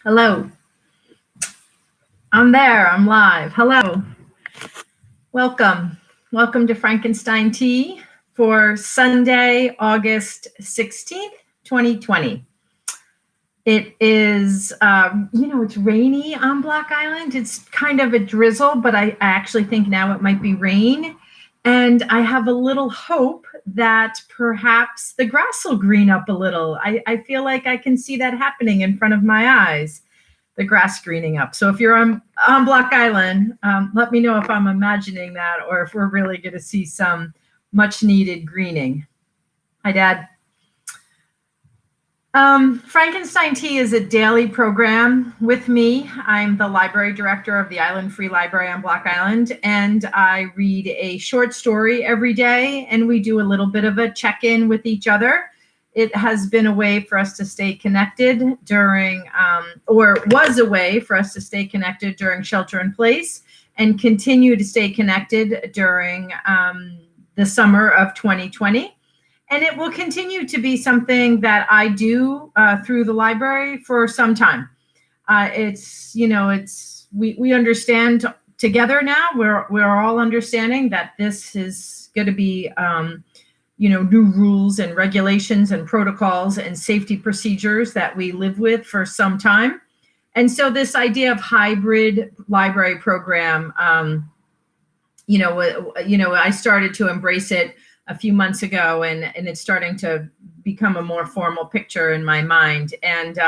Hello. I'm there. I'm live. Hello. Welcome. Welcome to Frankenstein Tea for Sunday, August 16th, 2020. It is, it's rainy on Block Island. It's kind of a drizzle, but I actually think now it might be rain. And I have a little hope that perhaps the grass will green up a little. I feel like I can see that happening in front of my eyes, the grass greening up. So if you're on Block Island, let me know if I'm imagining that or if we're really going to see some much needed greening. Hi, Dad. Frankenstein Tea is a daily program with me. I'm the library director of the Island Free Library on Block Island, and I read a short story every day, and we do a little bit of a check-in with each other. It has been a way for us to stay connected during, or was a way for us to stay connected during shelter in place and continue to stay connected during the summer of 2020. And it will continue to be something that I do through the library for some time. We understand together now. We're all understanding that this is going to be new rules and regulations and protocols and safety procedures that we live with for some time. And so this idea of hybrid library program, I started to embrace it a few months ago, and it's starting to become a more formal picture in my mind. And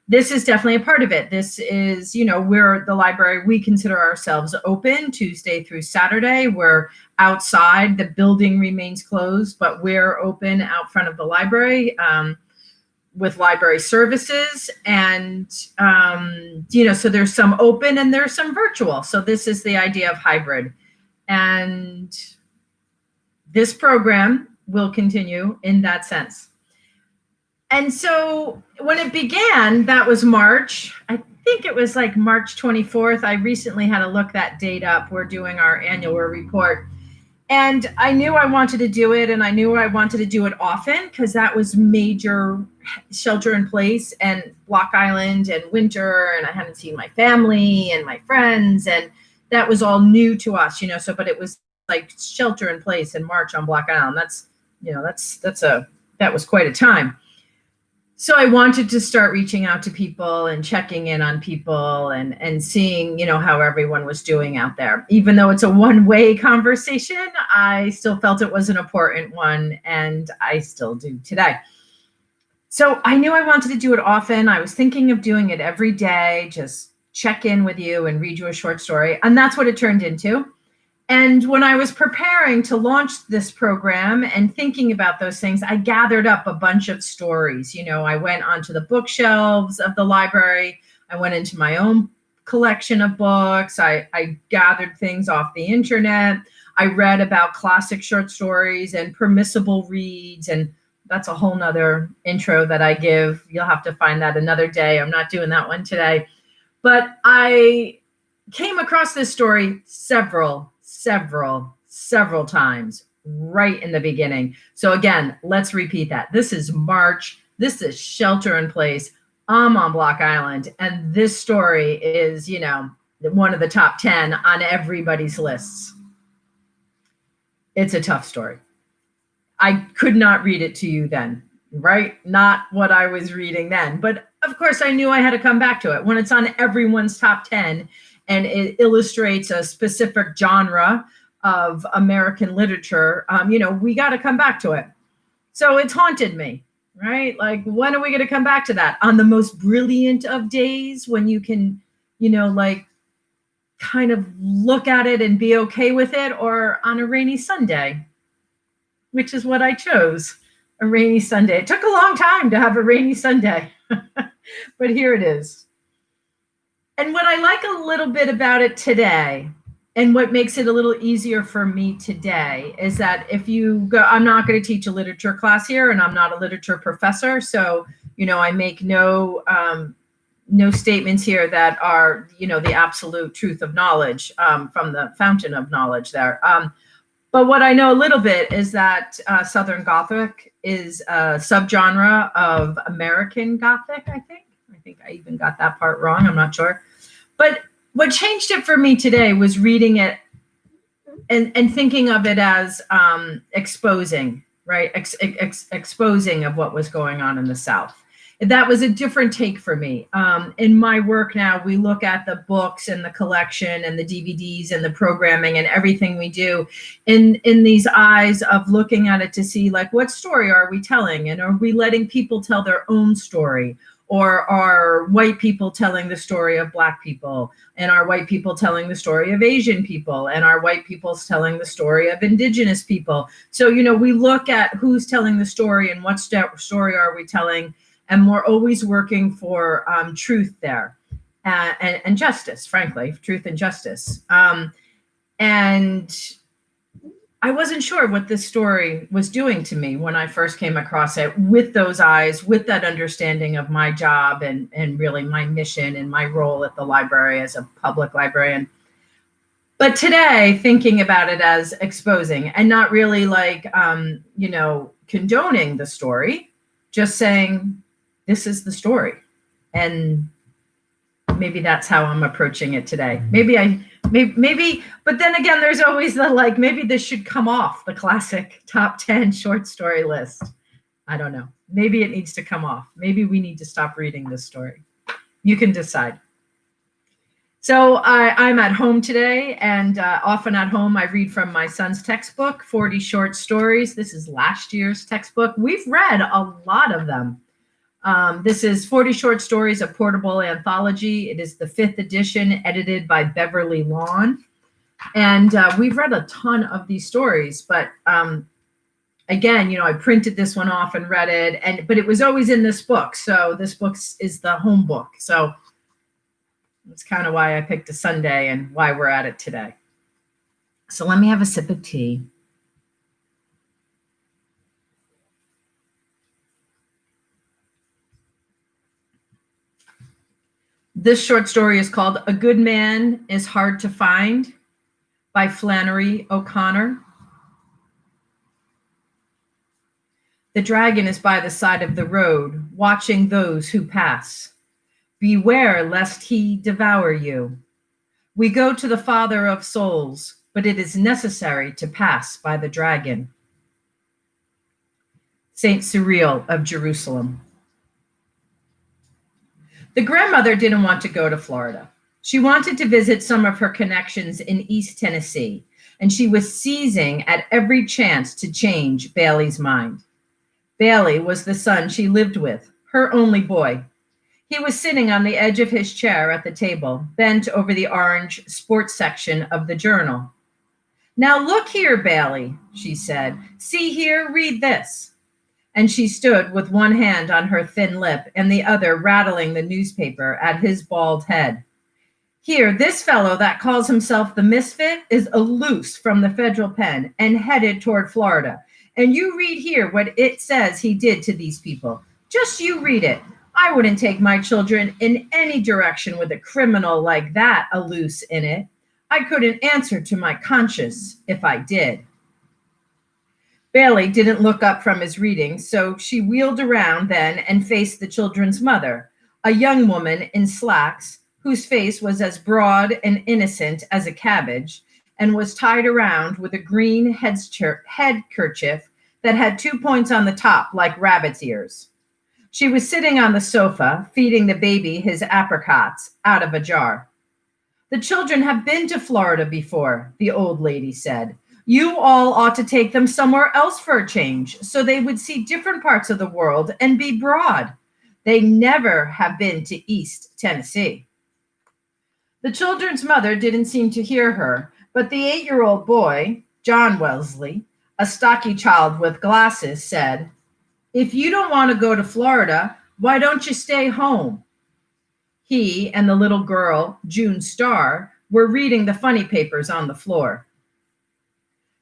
this is definitely a part of it. This is, we're the library, we consider ourselves open Tuesday through Saturday. We're outside, the building remains closed, but we're open out front of the library with library services. And, so there's some open and there's some virtual. So this is the idea of hybrid. And this program will continue in that sense. And so when it began, that was March. I think it was like March 24th. I recently had to look that date up. We're doing our annual report. And I knew I wanted to do it, and I knew I wanted to do it often because that was major shelter in place and Block Island and winter, and I hadn't seen my family and my friends, and that was all new to us, but it was like shelter in place in March on Block Island. That was quite a time. So I wanted to start reaching out to people and checking in on people and seeing, how everyone was doing out there. Even though it's a one-way conversation, I still felt it was an important one, and I still do today. So I knew I wanted to do it often. I was thinking of doing it every day, just check in with you and read you a short story. And that's what it turned into. And when I was preparing to launch this program and thinking about those things, I gathered up a bunch of stories. I went onto the bookshelves of the library. I went into my own collection of books. I gathered things off the internet. I read about classic short stories and permissible reads. And that's a whole nother intro that I give. You'll have to find that another day. I'm not doing that one today. But I came across this story several times right in the beginning. So again, let's repeat that. This is March. This is shelter in place. I'm on Block Island. And this story is, one of the top 10 on everybody's lists. It's a tough story. I could not read it to you then, right? Not what I was reading then. But of course, I knew I had to come back to it. When it's on everyone's top 10, and it illustrates a specific genre of American literature, we got to come back to it. So it's haunted me, right? Like, when are we going to come back to that? On the most brilliant of days when you can, kind of look at it and be okay with it, or on a rainy Sunday, which is what I chose, a rainy Sunday. It took a long time to have a rainy Sunday, but here it is. And what I like a little bit about it today, and what makes it a little easier for me today, is that if you go, I'm not going to teach a literature class here, and I'm not a literature professor. So, I make no statements here that are, the absolute truth of knowledge from the fountain of knowledge there. But what I know a little bit is that Southern Gothic is a subgenre of American Gothic, I think think I even got that part wrong. I'm not sure. But what changed it for me today was reading it and thinking of it as exposing, right? Exposing of what was going on in the South. That was a different take for me. In my work now, we look at the books and the collection and the DVDs and the programming and everything we do in these eyes of looking at it to see, like, what story are we telling? And are we letting people tell their own story? Or are white people telling the story of Black people? And are white people telling the story of Asian people? And are white people telling the story of Indigenous people? So, we look at who's telling the story and what story are we telling? And we're always working for truth there and justice, frankly, truth and justice. And I wasn't sure what this story was doing to me when I first came across it with those eyes, with that understanding of my job and really my mission and my role at the library as a public librarian. But today, thinking about it as exposing and not really like, condoning the story, just saying, this is the story. And maybe that's how I'm approaching it today. Maybe, but then again, there's always the like, maybe this should come off the classic top 10 short story list. I don't know. Maybe it needs to come off. Maybe we need to stop reading this story. You can decide. So I'm at home today, and often at home, I read from my son's textbook, 40 Short Stories. This is last year's textbook. We've read a lot of them. This is 40 Short Stories, a portable anthology. It is the 5th edition, edited by Beverly Lawn. And we've read a ton of these stories, but again, I printed this one off and read it, but it was always in this book. So this book is the home book. So that's kind of why I picked a Sunday and why we're at it today. So let me have a sip of tea. This short story is called A Good Man is Hard to Find by Flannery O'Connor. The dragon is by the side of the road, watching those who pass. Beware lest he devour you. We go to the Father of souls, but it is necessary to pass by the dragon. Saint Cyril of Jerusalem. The grandmother didn't want to go to Florida. She wanted to visit some of her connections in East Tennessee, and she was seizing at every chance to change Bailey's mind. Bailey was the son she lived with, her only boy. He was sitting on the edge of his chair at the table, bent over the orange sports section of the journal. Now look here, Bailey, she said. See here, read this. And she stood with one hand on her thin lip and the other rattling the newspaper at his bald head. Here, this fellow that calls himself the Misfit is a loose from the federal pen and headed toward Florida. And you read here what it says he did to these people. Just you read it. I wouldn't take my children in any direction with a criminal like that, a loose in it. I couldn't answer to my conscience if I did. Bailey didn't look up from his reading, so she wheeled around then and faced the children's mother, a young woman in slacks whose face was as broad and innocent as a cabbage and was tied around with a green headkerchief that had 2 points on the top like rabbit's ears. She was sitting on the sofa, feeding the baby his apricots out of a jar. The children have been to Florida before, the old lady said. You all ought to take them somewhere else for a change, so they would see different parts of the world and be broad. They never have been to East Tennessee. The children's mother didn't seem to hear her, but the 8-year-old boy, John Wellesley, a stocky child with glasses, said, If you don't want to go to Florida, why don't you stay home? He and the little girl, June Starr, were reading the funny papers on the floor.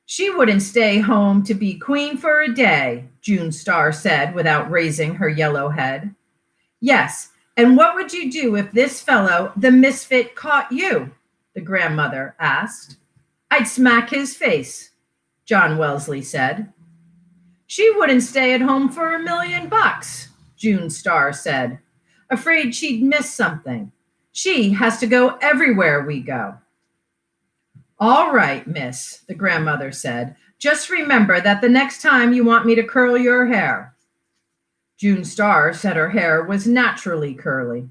She wouldn't stay home to be queen for a day, June Starr said without raising her yellow head. Yes, and what would you do if this fellow, the misfit, caught you? The grandmother asked. I'd smack his face, John Wellesley said. She wouldn't stay at home for $1 million, June Starr said. afraid she'd miss something. She has to go everywhere we go. All right, miss, the grandmother said. Just remember that the next time you want me to curl your hair. June Star said her hair was naturally curly.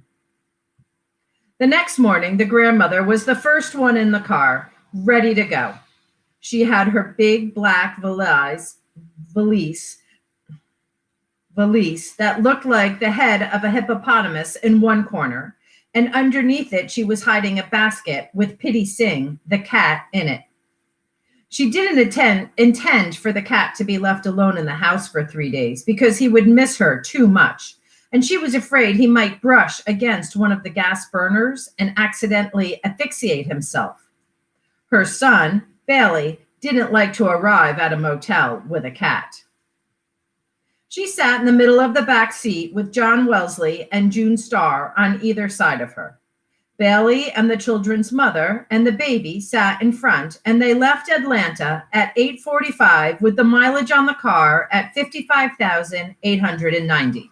The next morning, the grandmother was the first one in the car, ready to go. She had her big black valise that looked like the head of a hippopotamus in one corner, and underneath it she was hiding a basket with Pitty Sing, the cat, in it. She didn't intend for the cat to be left alone in the house for 3 days because he would miss her too much, and she was afraid he might brush against one of the gas burners and accidentally asphyxiate himself. Her son, Bailey, didn't like to arrive at a motel with a cat. She sat in the middle of the back seat with John Wellesley and June Star on either side of her. Bailey and the children's mother and the baby sat in front, and they left Atlanta at 8:45 with the mileage on the car at 55,890.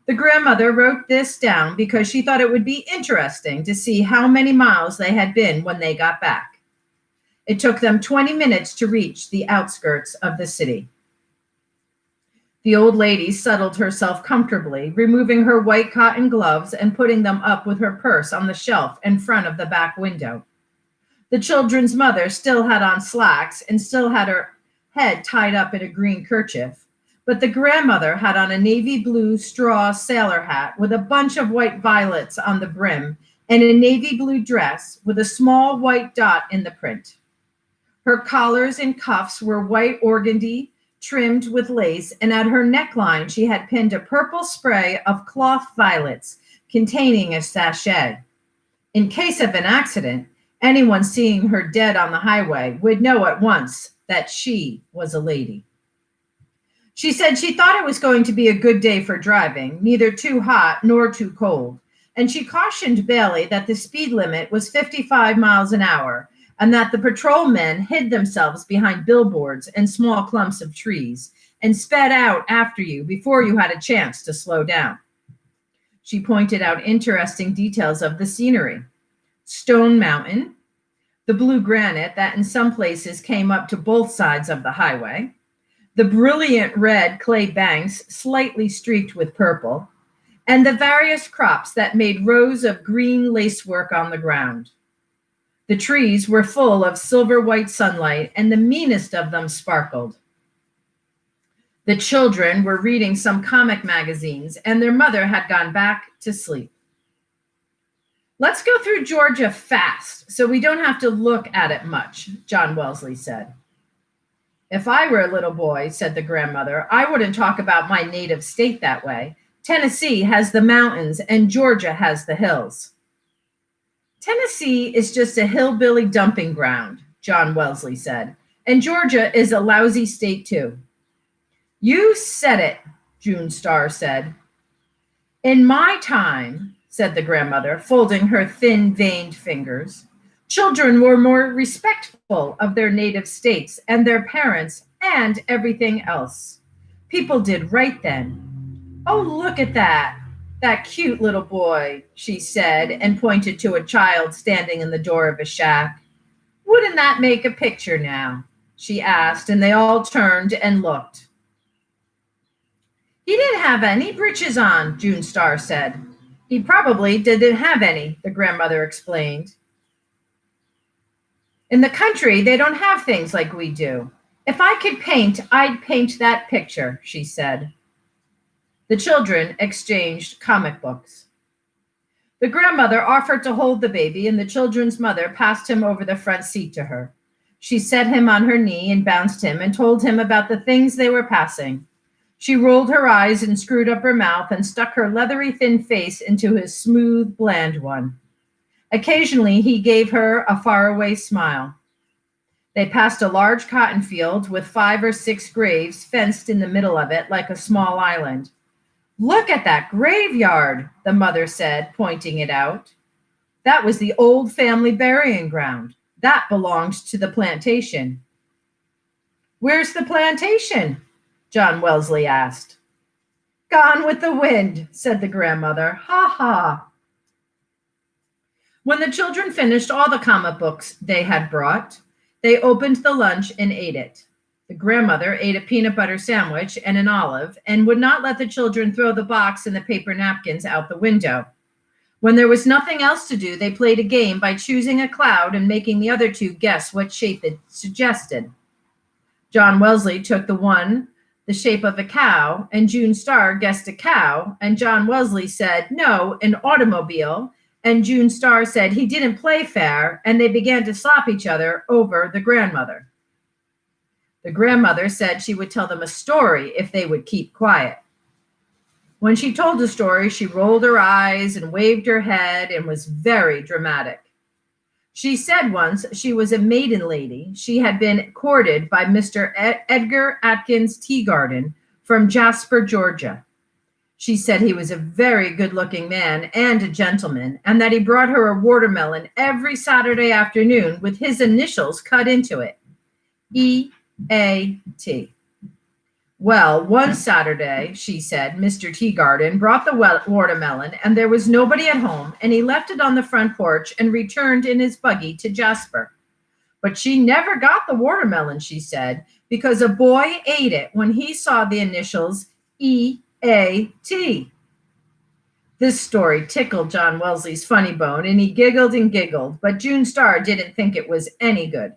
The grandmother wrote this down because she thought it would be interesting to see how many miles they had been when they got back. It took them 20 minutes to reach the outskirts of the city. The old lady settled herself comfortably, removing her white cotton gloves and putting them up with her purse on the shelf in front of the back window. The children's mother still had on slacks and still had her head tied up in a green kerchief, but the grandmother had on a navy blue straw sailor hat with a bunch of white violets on the brim and a navy blue dress with a small white dot in the print. Her collars and cuffs were white organdy, trimmed with lace, and at her neckline she had pinned a purple spray of cloth violets containing a sachet. In case of an accident, anyone seeing her dead on the highway would know at once that she was a lady. She said she thought it was going to be a good day for driving, neither too hot nor too cold, and she cautioned Bailey that the speed limit was 55 miles an hour, and that the patrolmen hid themselves behind billboards and small clumps of trees and sped out after you before you had a chance to slow down. She pointed out interesting details of the scenery. Stone Mountain, the blue granite that in some places came up to both sides of the highway, the brilliant red clay banks slightly streaked with purple, and the various crops that made rows of green lacework on the ground. The trees were full of silver white sunlight, and the meanest of them sparkled. The children were reading some comic magazines, and their mother had gone back to sleep. Let's go through Georgia fast, so we don't have to look at it much, John Wellesley said. If I were a little boy, said the grandmother, I wouldn't talk about my native state that way. Tennessee has the mountains, and Georgia has the hills. Tennessee is just a hillbilly dumping ground, John Wellesley said, and Georgia is a lousy state too. You said it, June Star said. In my time, said the grandmother, folding her thin-veined fingers, children were more respectful of their native states and their parents and everything else. People did right then. Oh, look at that cute little boy, she said, and pointed to a child standing in the door of a shack. Wouldn't that make a picture now? She asked, and they all turned and looked. He didn't have any breeches on, June Star said. He probably didn't have any, the grandmother explained. In the country, they don't have things like we do. If I could paint, I'd paint that picture, she said. The children exchanged comic books. The grandmother offered to hold the baby, and the children's mother passed him over the front seat to her. She set him on her knee and bounced him and told him about the things they were passing. She rolled her eyes and screwed up her mouth and stuck her leathery thin face into his smooth, bland one. Occasionally, he gave her a faraway smile. They passed a large cotton field with 5 or 6 graves fenced in the middle of it like a small island. Look at that graveyard, the mother said, pointing it out. That was the old family burying ground. That belonged to the plantation. Where's the plantation? John Wellesley asked. Gone with the wind, said the grandmother. Ha ha. When the children finished all the comic books they had brought, they opened the lunch and ate it. The grandmother ate a peanut butter sandwich and an olive and would not let the children throw the box and the paper napkins out the window. When there was nothing else to do, they played a game by choosing a cloud and making the other two guess what shape it suggested. John Wesley took the shape of a cow, and June Star guessed a cow, and John Wesley said, no, an automobile, and June Star said he didn't play fair, and they began to slap each other over the grandmother. The grandmother said she would tell them a story if they would keep quiet. When she told the story, she rolled her eyes and waved her head and was very dramatic. She said once she was a maiden lady. She had been courted by Mr. Edgar Atkins Teagarden from Jasper, Georgia. She said he was a very good-looking man and a gentleman, and that he brought her a watermelon every Saturday afternoon with his initials cut into it, E.A.T. Well, one Saturday, she said, Mr. Teagarden brought the watermelon, and there was nobody at home, and he left it on the front porch and returned in his buggy to Jasper. But she never got the watermelon, she said, because a boy ate it when he saw the initials E.A.T. This story tickled John Wesley's funny bone, and he giggled and giggled, but June Star didn't think it was any good.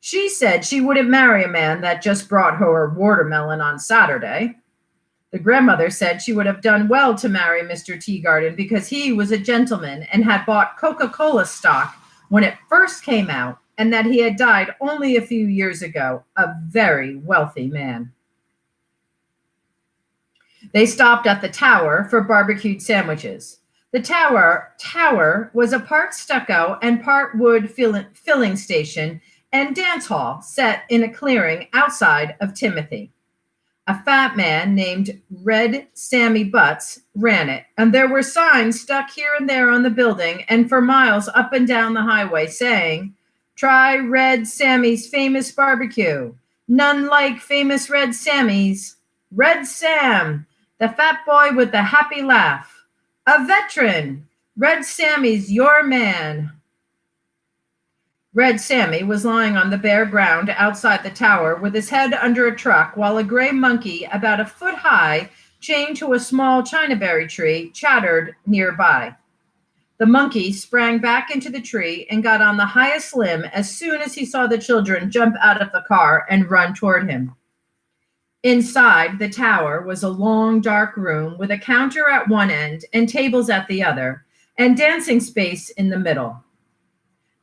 She said she wouldn't marry a man that just brought her a watermelon on Saturday. The grandmother said she would have done well to marry Mr. Teagarden because he was a gentleman and had bought Coca-Cola stock when it first came out, and that he had died only a few years ago, a very wealthy man. They stopped at the Tower for barbecued sandwiches. The Tower was a part stucco and part wood filling station and dance hall set in a clearing outside of Timothy. A fat man named Red Sammy Butts ran it, and there were signs stuck here and there on the building and for miles up and down the highway saying, "Try Red Sammy's famous barbecue. None like famous Red Sammy's. Red Sam, the fat boy with the happy laugh. A veteran. Red Sammy's your man." Red Sammy was lying on the bare ground outside the tower with his head under a truck while a gray monkey about a foot high, chained to a small chinaberry tree, chattered nearby. The monkey sprang back into the tree and got on the highest limb as soon as he saw the children jump out of the car and run toward him. Inside the tower was a long, dark room with a counter at one end and tables at the other, and dancing space in the middle.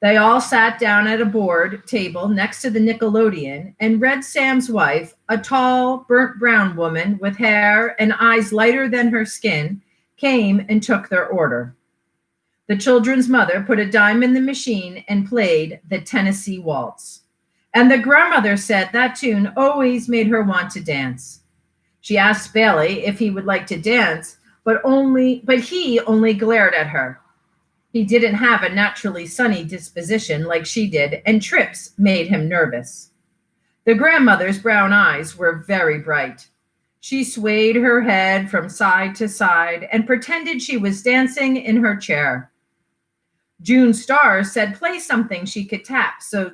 They all sat down at a board table next to the Nickelodeon, and Red Sam's wife, a tall, burnt brown woman with hair and eyes lighter than her skin, came and took their order. The children's mother put a dime in the machine and played the Tennessee Waltz. And the grandmother said that tune always made her want to dance. She asked Bailey if he would like to dance, but he only glared at her. He didn't have a naturally sunny disposition like she did, and trips made him nervous. The grandmother's brown eyes were very bright. She swayed her head from side to side and pretended she was dancing in her chair. June Star said play something she could tap to,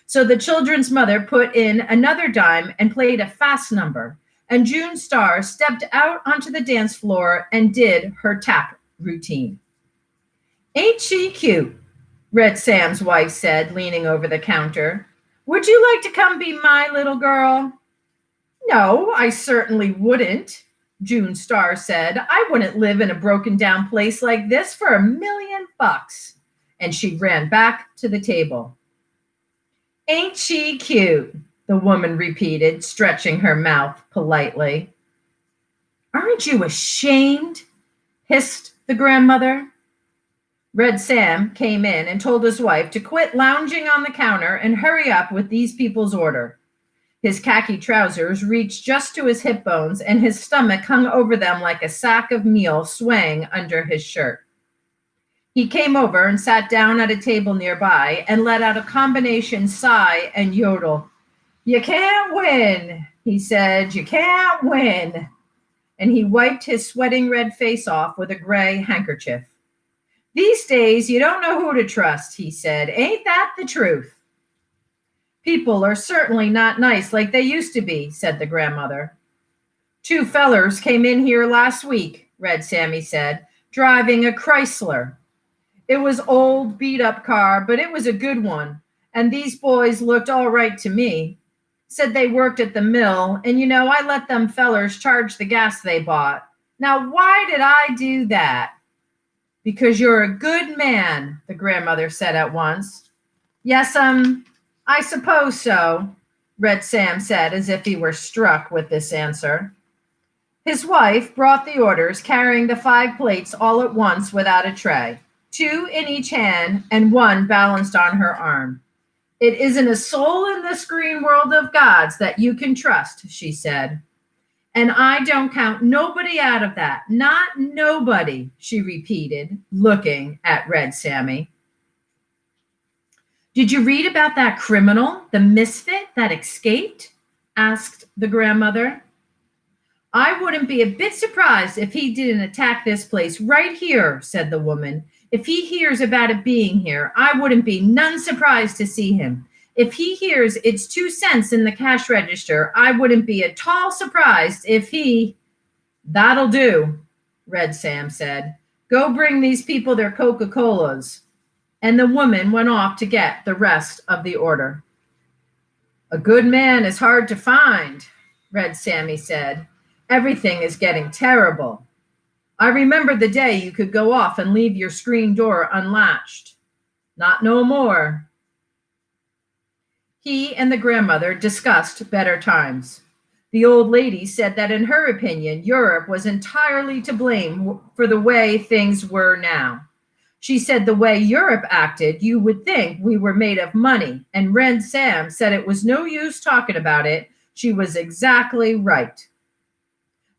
so the children's mother put in another dime and played a fast number. And June Star stepped out onto the dance floor and did her tap routine. "Ain't she cute?" Red Sam's wife said, leaning over the counter. "Would you like to come be my little girl?" "No, I certainly wouldn't," June Star said. "I wouldn't live in a broken down place like this for $1,000,000. And she ran back to the table. "Ain't she cute?" the woman repeated, stretching her mouth politely. "Aren't you ashamed?" hissed the grandmother. Red Sam came in and told his wife to quit lounging on the counter and hurry up with these people's order. His khaki trousers reached just to his hip bones, and his stomach hung over them like a sack of meal swaying under his shirt. He came over and sat down at a table nearby and let out a combination sigh and yodel. "You can't win." He said, "You can't win." And he wiped his sweating red face off with a gray handkerchief. "These days, you don't know who to trust," he said. "Ain't that the truth?" "People are certainly not nice like they used to be," said the grandmother. "Two fellers came in here last week," Red Sammy said, "driving a Chrysler. It was old, beat-up car, but it was a good one. And these boys looked all right to me. Said they worked at the mill, and I let them fellers charge the gas they bought. Now, why did I do that?" "Because you're a good man," the grandmother said at once. "Yes, I suppose so," Red Sam said, as if he were struck with this answer. His wife brought the orders, carrying the 5 plates all at once without a tray, 2 in each hand and 1 balanced on her arm. "It isn't a soul in this green world of God's that you can trust," she said. "And I don't count nobody out of that, not nobody," she repeated, looking at Red Sammy. "Did you read about that criminal, the misfit that escaped?" asked the grandmother. "I wouldn't be a bit surprised if he didn't attack this place right here," said the woman. "If he hears about it being here, I wouldn't be none surprised to see him. If he hears it's 2 cents in the cash register, I wouldn't be at all surprised if he—" "That'll do," Red Sam said. "Go bring these people their Coca-Colas." And the woman went off to get the rest of the order. "A good man is hard to find," Red Sammy said. "Everything is getting terrible. I remember the day you could go off and leave your screen door unlatched. Not no more." He and the grandmother discussed better times. The old lady said that in her opinion, Europe was entirely to blame for the way things were now. She said the way Europe acted, you would think we were made of money, and Red Sam said it was no use talking about it. She was exactly right.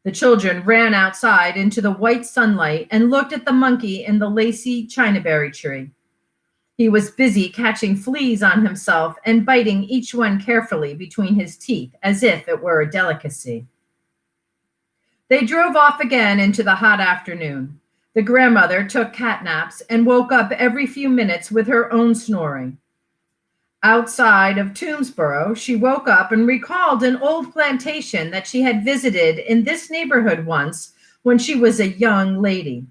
The children ran outside into the white sunlight and looked at the monkey in the lacy chinaberry tree. He was busy catching fleas on himself and biting each one carefully between his teeth as if it were a delicacy. They drove off again into the hot afternoon. The grandmother took cat naps and woke up every few minutes with her own snoring. Outside of Toomsboro, she woke up and recalled an old plantation that she had visited in this neighborhood once when she was a young lady.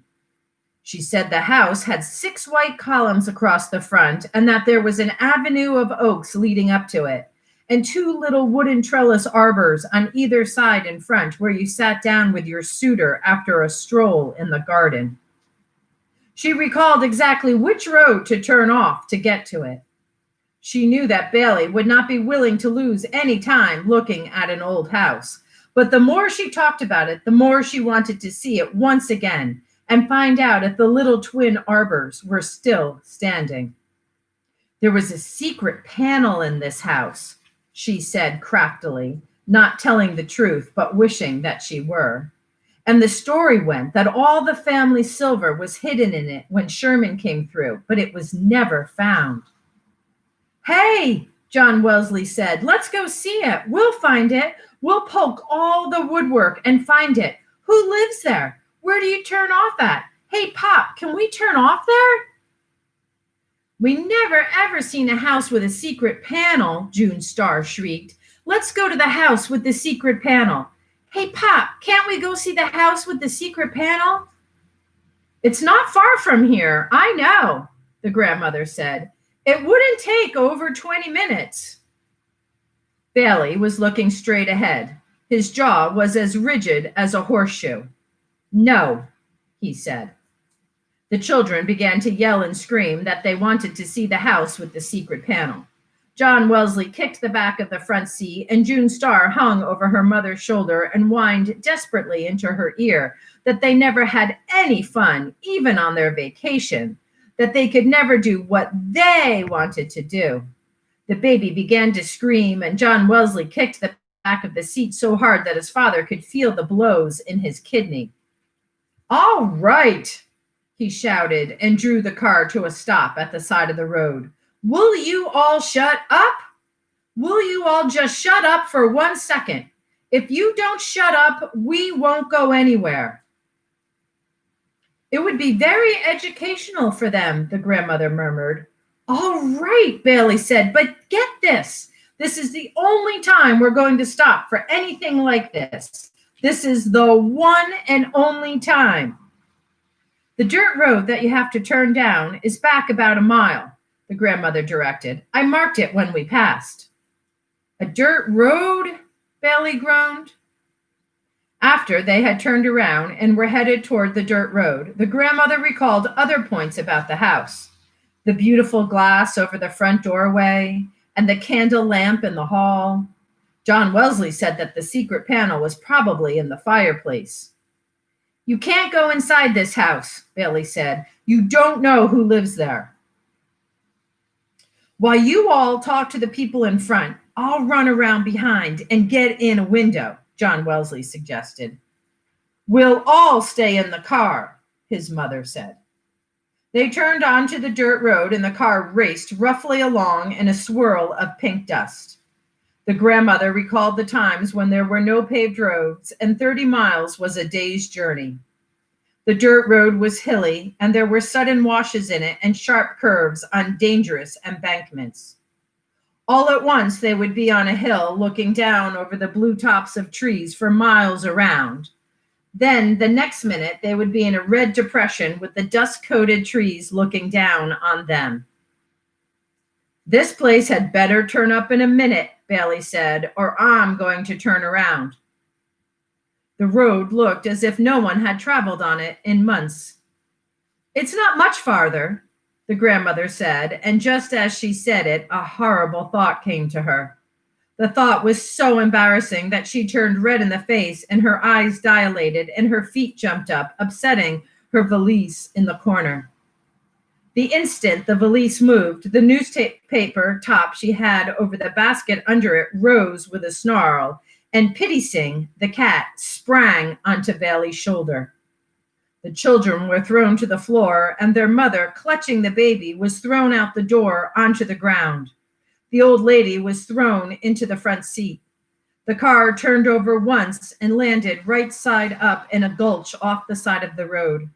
She said the house had 6 white columns across the front and that there was an avenue of oaks leading up to it, and 2 little wooden trellis arbors on either side in front where you sat down with your suitor after a stroll in the garden. She recalled exactly which road to turn off to get to it. She knew that Bailey would not be willing to lose any time looking at an old house, but the more she talked about it, the more she wanted to see it once again and find out if the little twin arbors were still standing. "There was a secret panel in this house," she said craftily, not telling the truth, but wishing that she were. "And the story went that all the family silver was hidden in it when Sherman came through, but it was never found." "Hey," John Wellesley said, "let's go see it. We'll find it. We'll poke all the woodwork and find it. Who lives there? Where do you turn off at? Hey, Pop, can we turn off there?" "We never ever seen a house with a secret panel," June Starr shrieked. "Let's go to the house with the secret panel. Hey, Pop, can't we go see the house with the secret panel?" "It's not far from here, I know," the grandmother said. "It wouldn't take over 20 minutes. Bailey was looking straight ahead. His jaw was as rigid as a horseshoe. "No," he said. The children began to yell and scream that they wanted to see the house with the secret panel. John Wellesley kicked the back of the front seat, and June Starr hung over her mother's shoulder and whined desperately into her ear that they never had any fun, even on their vacation, that they could never do what they wanted to do. The baby began to scream, and John Wellesley kicked the back of the seat so hard that his father could feel the blows in his kidney. "All right," he shouted and drew the car to a stop at the side of the road. "Will you all shut up? Will you all just shut up for 1 second? If you don't shut up, we won't go anywhere. It would be very educational for them, the grandmother murmured. All right, Bailey said, but get this. This is the only time we're going to stop for anything like this. This is the one and only time. The dirt road that you have to turn down is back about a mile, the grandmother directed. I marked it when we passed. A dirt road? Bailey groaned. After they had turned around and were headed toward the dirt road, the grandmother recalled other points about the house. The beautiful glass over the front doorway and the candle lamp in the hall. John Wesley said that the secret panel was probably in the fireplace. You can't go inside this house, Bailey said. You don't know who lives there. While you all talk to the people in front, I'll run around behind and get in a window, John Wesley suggested. We'll all stay in the car, his mother said. They turned onto the dirt road and the car raced roughly along in a swirl of pink dust. The grandmother recalled the times when there were no paved roads and 30 miles was a day's journey. The dirt road was hilly and there were sudden washes in it and sharp curves on dangerous embankments. All at once, they would be on a hill looking down over the blue tops of trees for miles around. Then, the next minute, they would be in a red depression with the dust-coated trees looking down on them. This place had better turn up in a minute, Bailey said, or I'm going to turn around. The road looked as if no one had traveled on it in months. It's not much farther, the grandmother said, and just as she said it, a horrible thought came to her. The thought was so embarrassing that she turned red in the face and her eyes dilated and her feet jumped up, upsetting her valise in the corner. The instant the valise moved, the newspaper top she had over the basket under it rose with a snarl, and Pitty Sing, the cat, sprang onto Bailey's shoulder. The children were thrown to the floor, and their mother, clutching the baby, was thrown out the door onto the ground. The old lady was thrown into the front seat. The car turned over once and landed right side up in a gulch off the side of the road.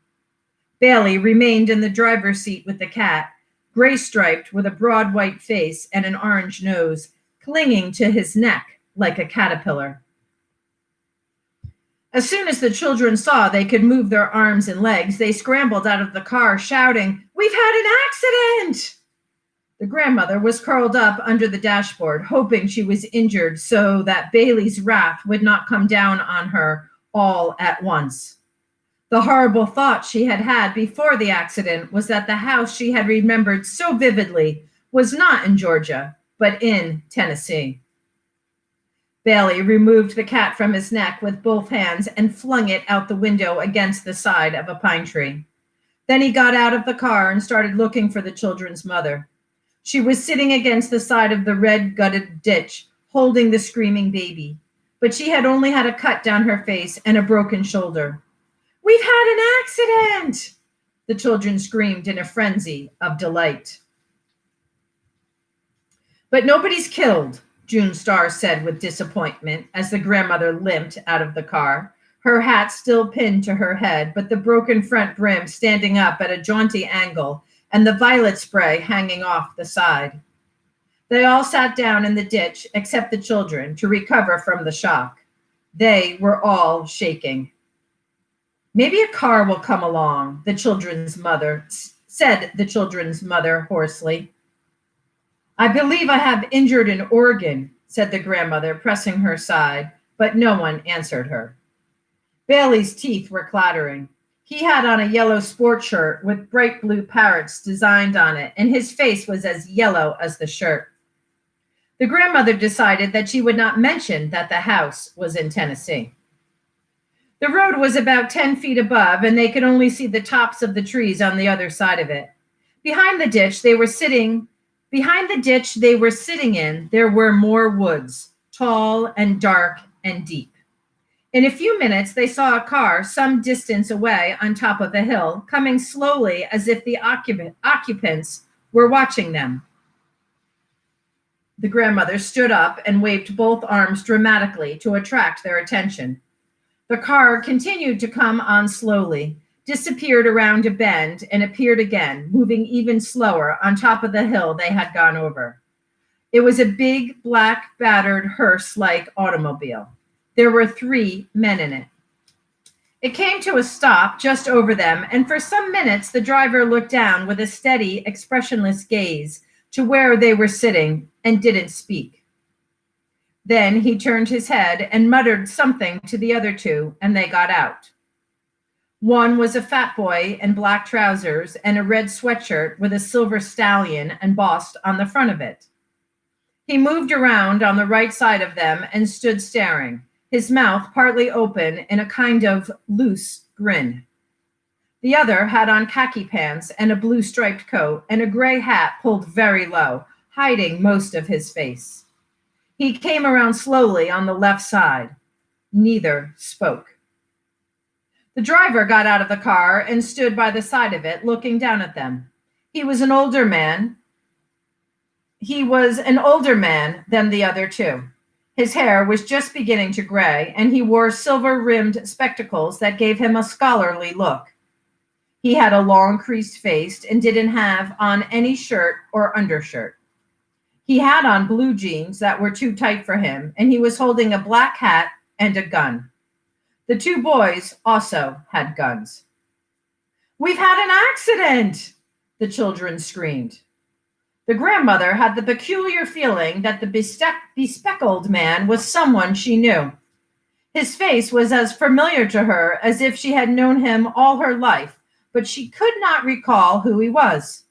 Bailey remained in the driver's seat with the cat, gray-striped with a broad white face and an orange nose, clinging to his neck like a caterpillar. As soon as the children saw they could move their arms and legs, they scrambled out of the car, shouting, "We've had an accident!" The grandmother was curled up under the dashboard, hoping she was injured so that Bailey's wrath would not come down on her all at once. The horrible thought she had had before the accident was that the house she had remembered so vividly was not in Georgia, but in Tennessee. Bailey removed the cat from his neck with both hands and flung it out the window against the side of a pine tree. Then he got out of the car and started looking for the children's mother. She was sitting against the side of the red gutted ditch, holding the screaming baby, but she had only had a cut down her face and a broken shoulder. "We've had an accident!" the children screamed in a frenzy of delight. "But nobody's killed," June Starr said with disappointment as the grandmother limped out of the car, her hat still pinned to her head, but the broken front brim standing up at a jaunty angle and the violet spray hanging off the side. They all sat down in the ditch, except the children, to recover from the shock. They were all shaking. "Maybe a car will come along," said the children's mother hoarsely. "I believe I have injured an organ," said the grandmother, pressing her side, but no one answered her. Bailey's teeth were clattering. He had on a yellow sport shirt with bright blue parrots designed on it, and his face was as yellow as the shirt. The grandmother decided that she would not mention that the house was in Tennessee. The road was about 10 feet above, and they could only see the tops of the trees on the other side of it. Behind the ditch they were sitting in, there were more woods, tall and dark and deep. In a few minutes, they saw a car some distance away on top of a hill, coming slowly as if the occupants were watching them. The grandmother stood up and waved both arms dramatically to attract their attention. The car continued to come on slowly, disappeared around a bend, and appeared again, moving even slower on top of the hill they had gone over. It was a big, black, battered, hearse-like automobile. There were 3 men in it. It came to a stop just over them, and for some minutes the driver looked down with a steady, expressionless gaze to where they were sitting and didn't speak. Then he turned his head and muttered something to the other 2, and they got out. One was a fat boy in black trousers and a red sweatshirt with a silver stallion embossed on the front of it. He moved around on the right side of them and stood staring, his mouth partly open in a kind of loose grin. The other had on khaki pants and a blue striped coat and a gray hat pulled very low, hiding most of his face. He came around slowly on the left side. Neither spoke. The driver got out of the car and stood by the side of it, looking down at them. He was an older man than the other 2. His hair was just beginning to gray, and he wore silver-rimmed spectacles that gave him a scholarly look. He had a long, creased face and didn't have on any shirt or undershirt. He had on blue jeans that were too tight for him, and he was holding a black hat and a gun. The 2 boys also had guns. "We've had an accident!" the children screamed. The grandmother had the peculiar feeling that the bespectacled man was someone she knew. His face was as familiar to her as if she had known him all her life, but she could not recall who he was.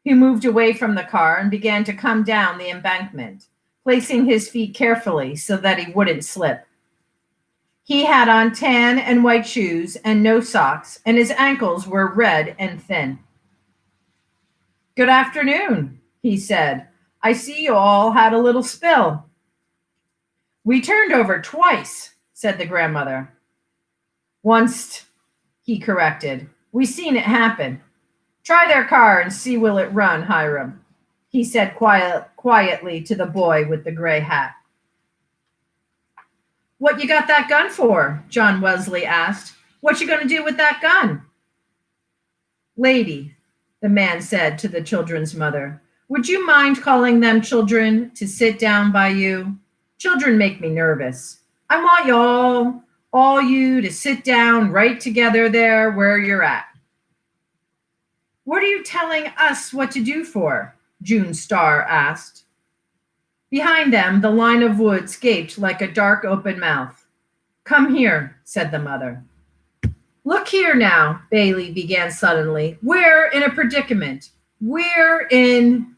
He moved away from the car and began to come down the embankment, placing his feet carefully so that he wouldn't slip. He had on tan and white shoes and no socks, and his ankles were red and thin. "Good afternoon," he said. "I see you all had a little spill." "We turned over twice," said the grandmother. "Once," he corrected. "We seen it happen. Try their car and see will it run, Hiram," he said quietly to the boy with the gray hat. "What you got that gun for?" John Wesley asked. "What you going to do with that gun?" "Lady," the man said to the children's mother, "would you mind calling them children to sit down by you? Children make me nervous. I want all you to sit down right together there where you're at." "What are you telling us what to do for?" June Starr asked. Behind them, the line of woods gaped like a dark open mouth. "Come here," said the mother. "Look here now," Bailey began suddenly. "We're in a predicament. We're in—"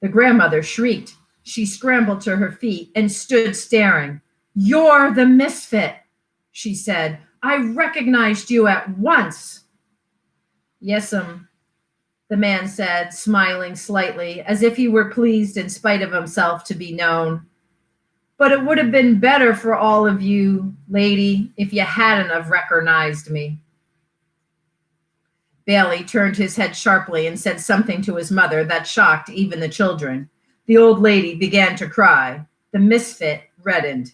The grandmother shrieked. She scrambled to her feet and stood staring. "You're the misfit," she said. "I recognized you at once." "Yes'm," the man said, smiling slightly, as if he were pleased in spite of himself to be known. "But it would have been better for all of you, lady, if you hadn't have recognized me." Bailey turned his head sharply and said something to his mother that shocked even the children. The old lady began to cry. The misfit reddened.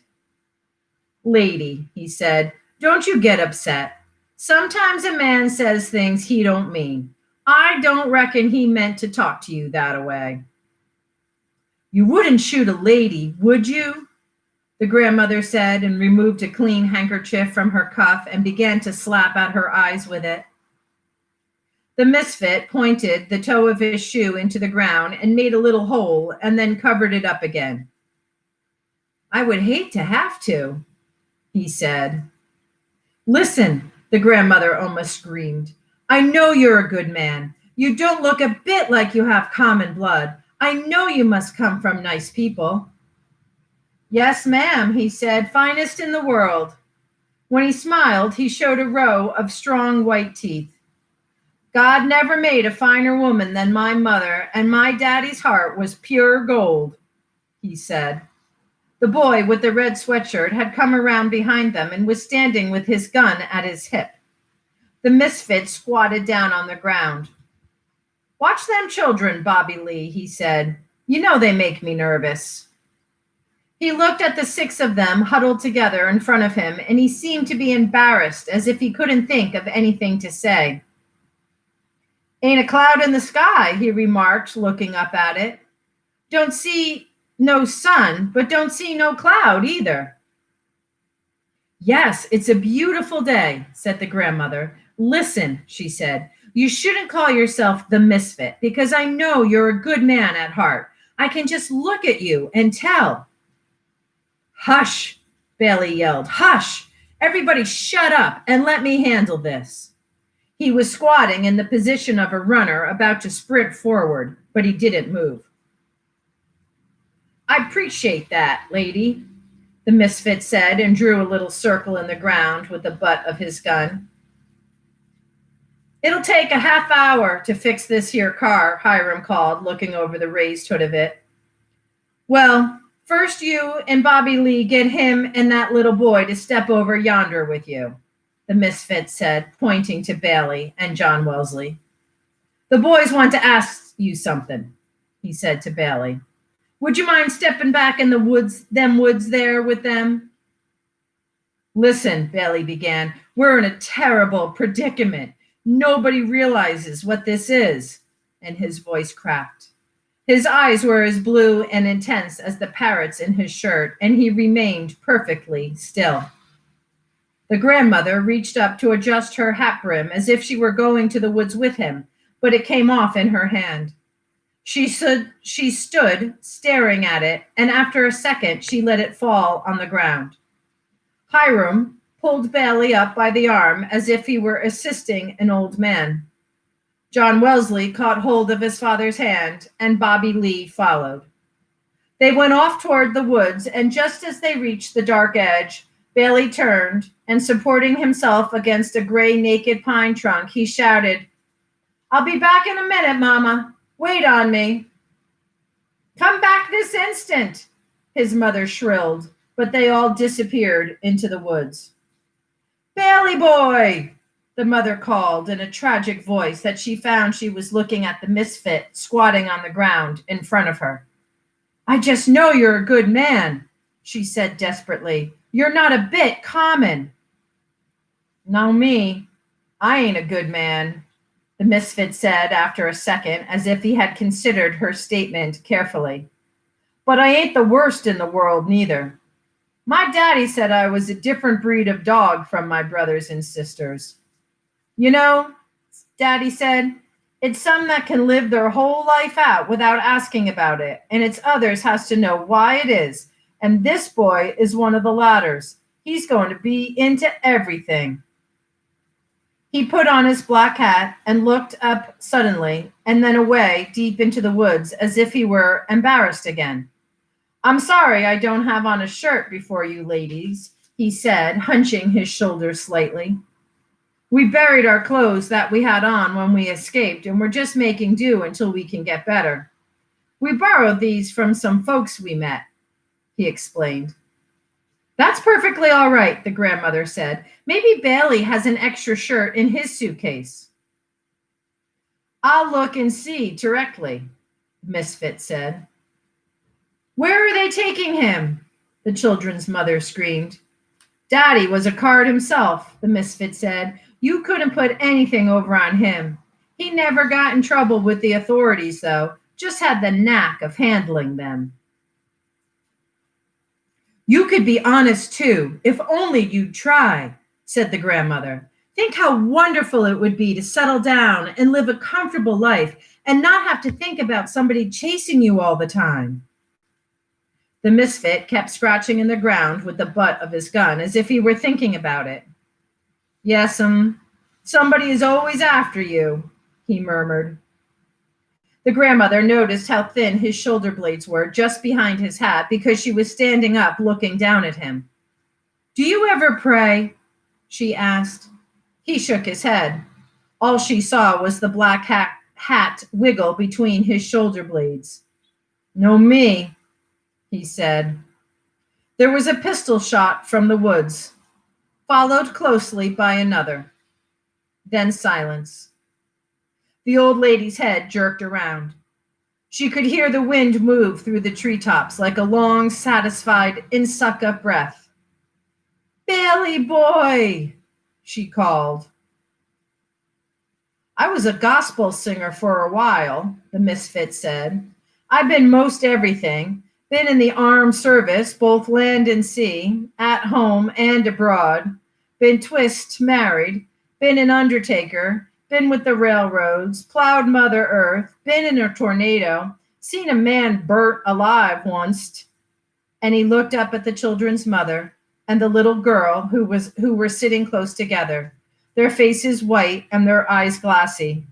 "Lady," he said, "don't you get upset. Sometimes a man says things he don't mean. I don't reckon he meant to talk to you that-a-way." "You wouldn't shoot a lady, would you?" the grandmother said, and removed a clean handkerchief from her cuff and began to slap at her eyes with it. The misfit pointed the toe of his shoe into the ground and made a little hole and then covered it up again. "I would hate to have to," he said. "Listen," the grandmother almost screamed. "I know you're a good man. You don't look a bit like you have common blood. I know you must come from nice people." "Yes, ma'am," he said, "finest in the world." When he smiled, he showed a row of strong white teeth. "God never made a finer woman than my mother, and my daddy's heart was pure gold," he said. The boy with the red sweatshirt had come around behind them and was standing with his gun at his hip. The misfit squatted down on the ground. "Watch them children, Bobby Lee," he said. You know they make me nervous." He looked at the six of them huddled together in front of him, and he seemed to be embarrassed, as if he couldn't think of anything to say. "Ain't a cloud in the sky," he remarked, looking up at it. "Don't see no sun, but don't see no cloud either." "Yes, it's a beautiful day," said the grandmother. "Listen," she said, "you shouldn't call yourself the misfit, because I know you're a good man at heart. I can just look at you and tell." "Hush," Bailey yelled. "Hush! Everybody shut up and let me handle this." He was squatting in the position of a runner about to sprint forward, but he didn't move. "I appreciate that, lady," the misfit said, and drew a little circle in the ground with the butt of his gun. "It'll take a half hour to fix this here car," Hiram called, looking over the raised hood of it. "Well, first you and Bobby Lee get him and that little boy to step over yonder with you," the misfit said, pointing to Bailey and John Wellesley. "The boys want to ask you something," he said to Bailey. "Would you mind stepping back in the woods there with them?" "Listen," Bailey began, "we're in a terrible predicament. Nobody realizes what this is," and his voice cracked. His eyes were as blue and intense as the parrots in his shirt, and he remained perfectly still. The grandmother reached up to adjust her hat brim as if she were going to the woods with him, but it came off in her hand. She stood staring at it, and after a second, she let it fall on the ground. Hiram pulled Bailey up by the arm as if he were assisting an old man. John Wellesley caught hold of his father's hand, and Bobby Lee followed. They went off toward the woods, and just as they reached the dark edge, Bailey turned, and supporting himself against a gray naked pine trunk, he shouted, "I'll be back in a minute, Mama. Wait on me." "Come back this instant," his mother shrilled, but they all disappeared into the woods. "Bailey boy," the mother called in a tragic voice that she found she was looking at the misfit squatting on the ground in front of her. "I just know you're a good man," she said desperately. "You're not a bit common." "No me, I ain't a good man," the misfit said after a second, as if he had considered her statement carefully. "But I ain't the worst in the world neither. My daddy said I was a different breed of dog from my brothers and sisters. You know," Daddy said, "it's some that can live their whole life out without asking about it, and it's others has to know why it is. And this boy is one of the ladders. He's going to be into everything." He put on his black hat and looked up suddenly and then away deep into the woods as if he were embarrassed again. "I'm sorry I don't have on a shirt before you ladies," he said, hunching his shoulders slightly. "We buried our clothes that we had on when we escaped, and we're just making do until we can get better. We borrowed these from some folks we met," he explained. "That's perfectly all right," the grandmother said. "Maybe Bailey has an extra shirt in his suitcase." "I'll look and see directly," Misfit said. "Where are they taking him?" the children's mother screamed. "Daddy was a card himself," the misfit said. "You couldn't put anything over on him. He never got in trouble with the authorities, though, just had the knack of handling them." "You could be honest, too, if only you'd try," said the grandmother. "Think how wonderful it would be to settle down and live a comfortable life and not have to think about somebody chasing you all the time." The misfit kept scratching in the ground with the butt of his gun as if he were thinking about it. "Yes'm, somebody is always after you," he murmured. The grandmother noticed how thin his shoulder blades were just behind his hat because she was standing up looking down at him. "Do you ever pray?" she asked. He shook his head. All she saw was the black hat wiggle between his shoulder blades. "No me," he said. There was a pistol shot from the woods, followed closely by another. Then silence. The old lady's head jerked around. She could hear the wind move through the treetops like a long, satisfied, in-suck-up breath. "Bailey boy," she called. "I was a gospel singer for a while," the misfit said. "I've been most everything. Been in the armed service, both land and sea, at home and abroad. Been married, been an undertaker, been with the railroads, plowed Mother Earth, been in a tornado, seen a man burnt alive once." And he looked up at the children's mother and the little girl who were sitting close together, their faces white and their eyes glassy.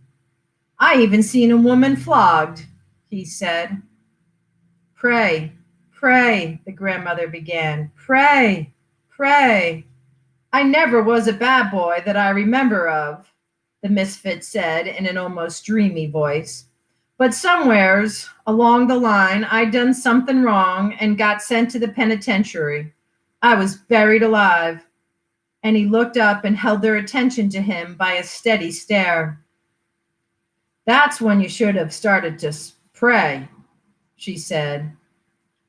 "I even seen a woman flogged," he said. "Pray, pray," the grandmother began. "Pray, pray. I never was a bad boy that I remember of," the misfit said in an almost dreamy voice. "But somewheres along the line I done something wrong and got sent to the penitentiary. I was buried alive." And he looked up and held their attention to him by a steady stare. "That's when you should have started to pray," she said.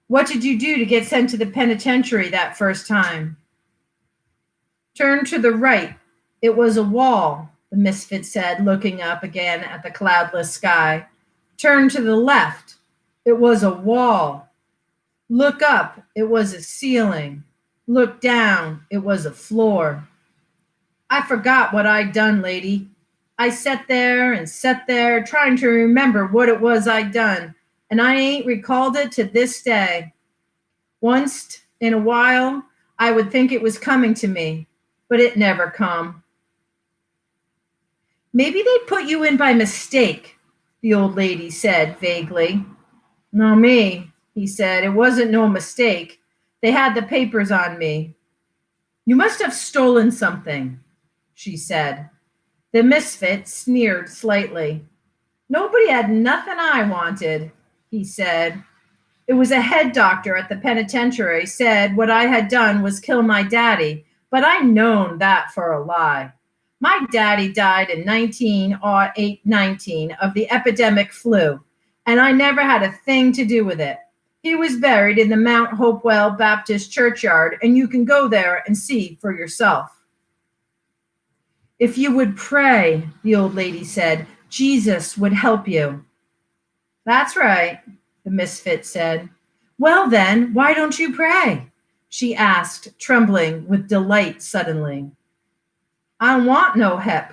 "What did you do to get sent to the penitentiary that first time?" "Turn to the right. It was a wall," the misfit said, looking up again at the cloudless sky. "Turn to the left. It was a wall. Look up. It was a ceiling. Look down. It was a floor. I forgot what I'd done, lady. I sat there, trying to remember what it was I'd done, and I ain't recalled it to this day. Once in a while, I would think it was coming to me, but it never come." "Maybe they put you in by mistake," the old lady said vaguely. "No, me," he said. "It wasn't no mistake. They had the papers on me." "You must have stolen something," she said. The misfit sneered slightly. "Nobody had nothing I wanted," he said. "It was a head doctor at the penitentiary said what I had done was kill my daddy, but I known that for a lie. My daddy died in 1919 of the epidemic flu, and I never had a thing to do with it. He was buried in the Mount Hopewell Baptist churchyard, and you can go there and see for yourself." "If you would pray," the old lady said, "Jesus would help you." "That's right," the misfit said. "Well then, why don't you pray?" she asked, trembling with delight suddenly. "I don't want no help,"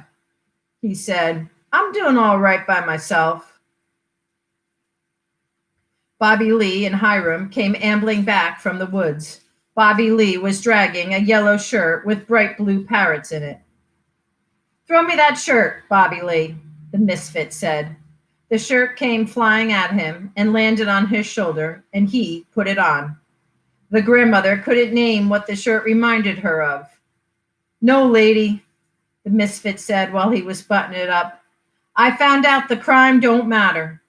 he said. "I'm doing all right by myself." Bobby Lee and Hiram came ambling back from the woods. Bobby Lee was dragging a yellow shirt with bright blue parrots in it. "Throw me that shirt, Bobby Lee," the misfit said. The shirt came flying at him and landed on his shoulder, and he put it on. The grandmother couldn't name what the shirt reminded her of. "No, lady," the misfit said while he was buttoning it up. "I found out the crime don't matter.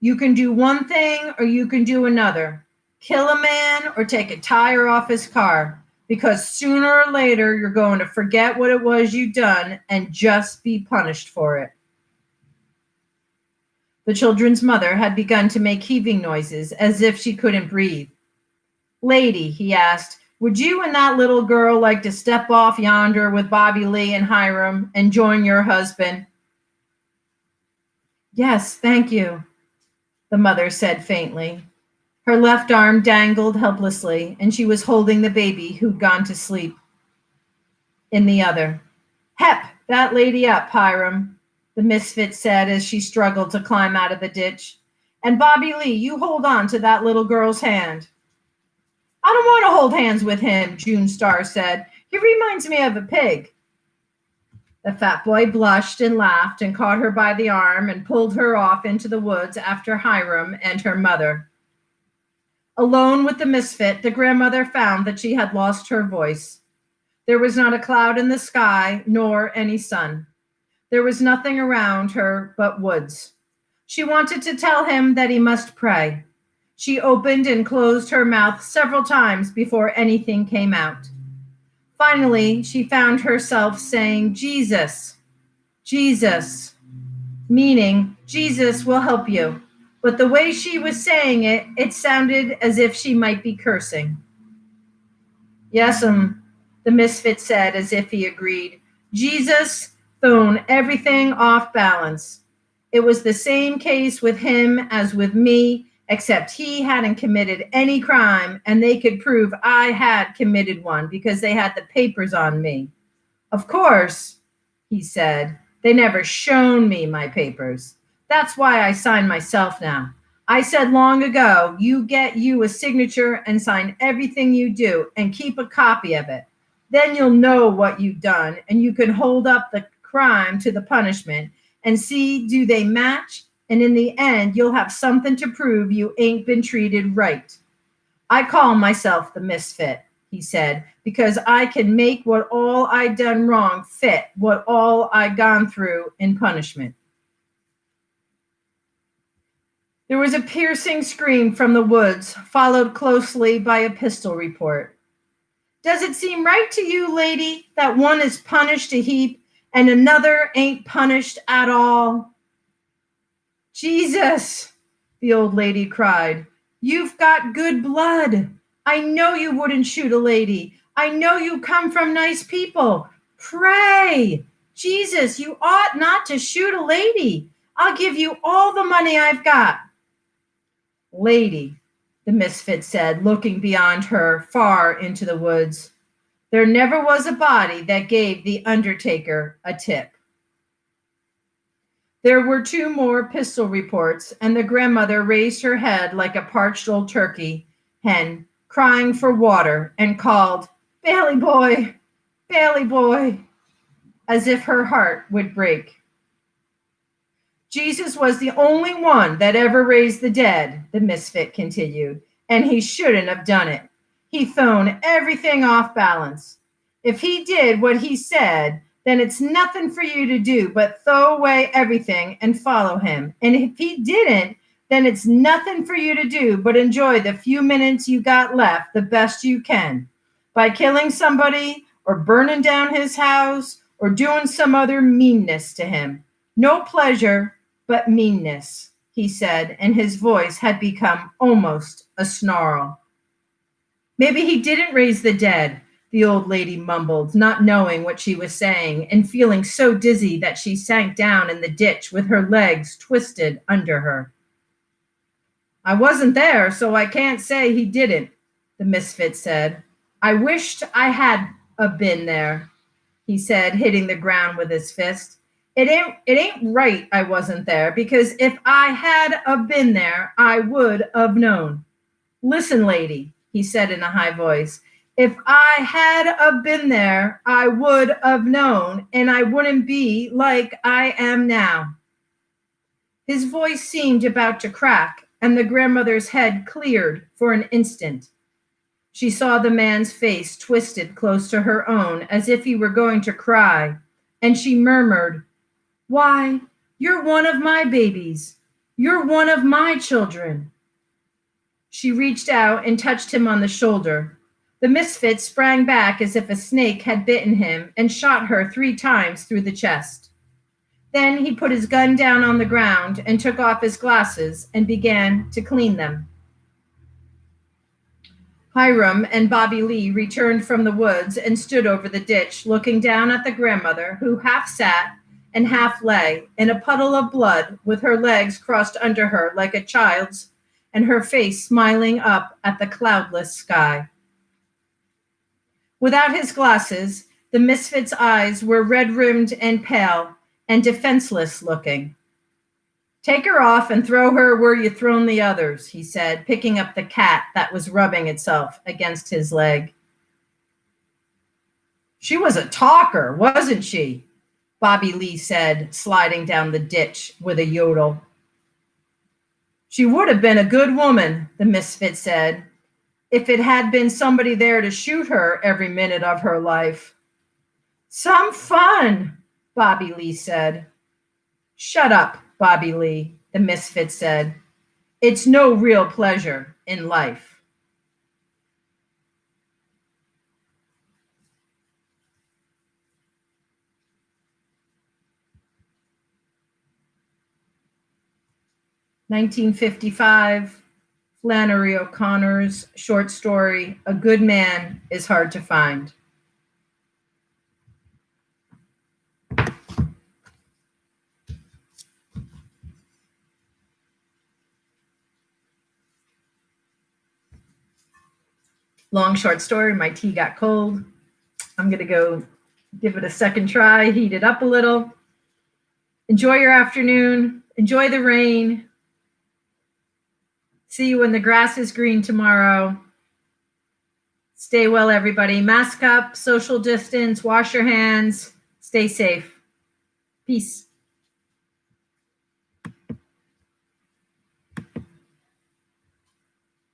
You can do one thing or you can do another. Kill a man or take a tire off his car, because sooner or later you're going to forget what it was you done and just be punished for it." The children's mother had begun to make heaving noises as if she couldn't breathe. "Lady," he asked, "would you and that little girl like to step off yonder with Bobby Lee and Hiram and join your husband?" "Yes, thank you," the mother said faintly. Her left arm dangled helplessly, and she was holding the baby who'd gone to sleep in the other. "Hep that lady up, Hiram," the misfit said as she struggled to climb out of the ditch. "And Bobby Lee, you hold on to that little girl's hand." "I don't want to hold hands with him," June Star said. "He reminds me of a pig." The fat boy blushed and laughed and caught her by the arm and pulled her off into the woods after Hiram and her mother. Alone with the misfit, the grandmother found that she had lost her voice. There was not a cloud in the sky, nor any sun. There was nothing around her but woods. She wanted to tell him that he must pray. She opened and closed her mouth several times before anything came out. Finally, she found herself saying, "Jesus, Jesus," meaning Jesus will help you. but the way she was saying it, it sounded as if she might be cursing. Yes'm, the misfit said as if he agreed. Jesus thrown everything off balance. It was the same case with him as with me, except he hadn't committed any crime, and they could prove I had committed one because they had the papers on me. Of course, he said, they never shown me my papers. That's why I sign myself now. I said long ago, you get you a signature and sign everything you do and keep a copy of it. Then you'll know what you've done and you can hold up the crime to the punishment and see do they match, and in the end you'll have something to prove you ain't been treated right. I call myself the misfit, he said, because I can make what all I done wrong fit what all I gone through in punishment. There was a piercing scream from the woods, followed closely by a pistol report. Does it seem right to you, lady, that one is punished a heap and another ain't punished at all? Jesus, the old lady cried. You've got good blood. I know you wouldn't shoot a lady. I know you come from nice people. Pray. Jesus, you ought not to shoot a lady. I'll give you all the money I've got. Lady, the misfit said, looking beyond her far into the woods. There never was a body that gave the undertaker a tip. There were 2 more pistol reports, and the grandmother raised her head like a parched old turkey hen, crying for water, and called, Bailey boy, as if her heart would break. Jesus was the only one that ever raised the dead, the misfit continued, and he shouldn't have done it. He thrown everything off balance. If he did what he said, then it's nothing for you to do but throw away everything and follow him. And if he didn't, then it's nothing for you to do but enjoy the few minutes you got left the best you can by killing somebody or burning down his house or doing some other meanness to him. No pleasure, but meanness, he said, and his voice had become almost a snarl. Maybe he didn't raise the dead, the old lady mumbled, not knowing what she was saying and feeling so dizzy that she sank down in the ditch with her legs twisted under her. I wasn't there, so I can't say he didn't, the misfit said. I wished I had been there, he said, hitting the ground with his fist. It ain't right I wasn't there, because if I had been there, I would have known. Listen, lady, he said in a high voice, if I had been there, I would have known, and I wouldn't be like I am now. His voice seemed about to crack, and the grandmother's head cleared for an instant. She saw the man's face twisted close to her own as if he were going to cry, and she murmured, Why, you're one of my babies. You're one of my children. She reached out and touched him on the shoulder. The misfit sprang back as if a snake had bitten him and shot her 3 times through the chest. Then he put his gun down on the ground and took off his glasses and began to clean them. Hiram and Bobby Lee returned from the woods and stood over the ditch, looking down at the grandmother, who half sat and half lay in a puddle of blood with her legs crossed under her like a child's and her face smiling up at the cloudless sky. Without his glasses, the misfit's eyes were red-rimmed and pale and defenseless looking. Take her off and throw her where you thrown the others, he said, picking up the cat that was rubbing itself against his leg. She was a talker, wasn't she? Bobby Lee said, sliding down the ditch with a yodel. She would have been a good woman, the misfit said, if it had been somebody there to shoot her every minute of her life. Some fun, Bobby Lee said. Shut up, Bobby Lee, the misfit said. It's no real pleasure in life. 1955, Flannery O'Connor's short story, A Good Man is Hard to Find. Long short story, my tea got cold. I'm going to go give it a second try, heat it up a little. Enjoy your afternoon. Enjoy the rain. See you when the grass is green tomorrow. Stay well, everybody. Mask up, social distance, wash your hands, stay safe. Peace.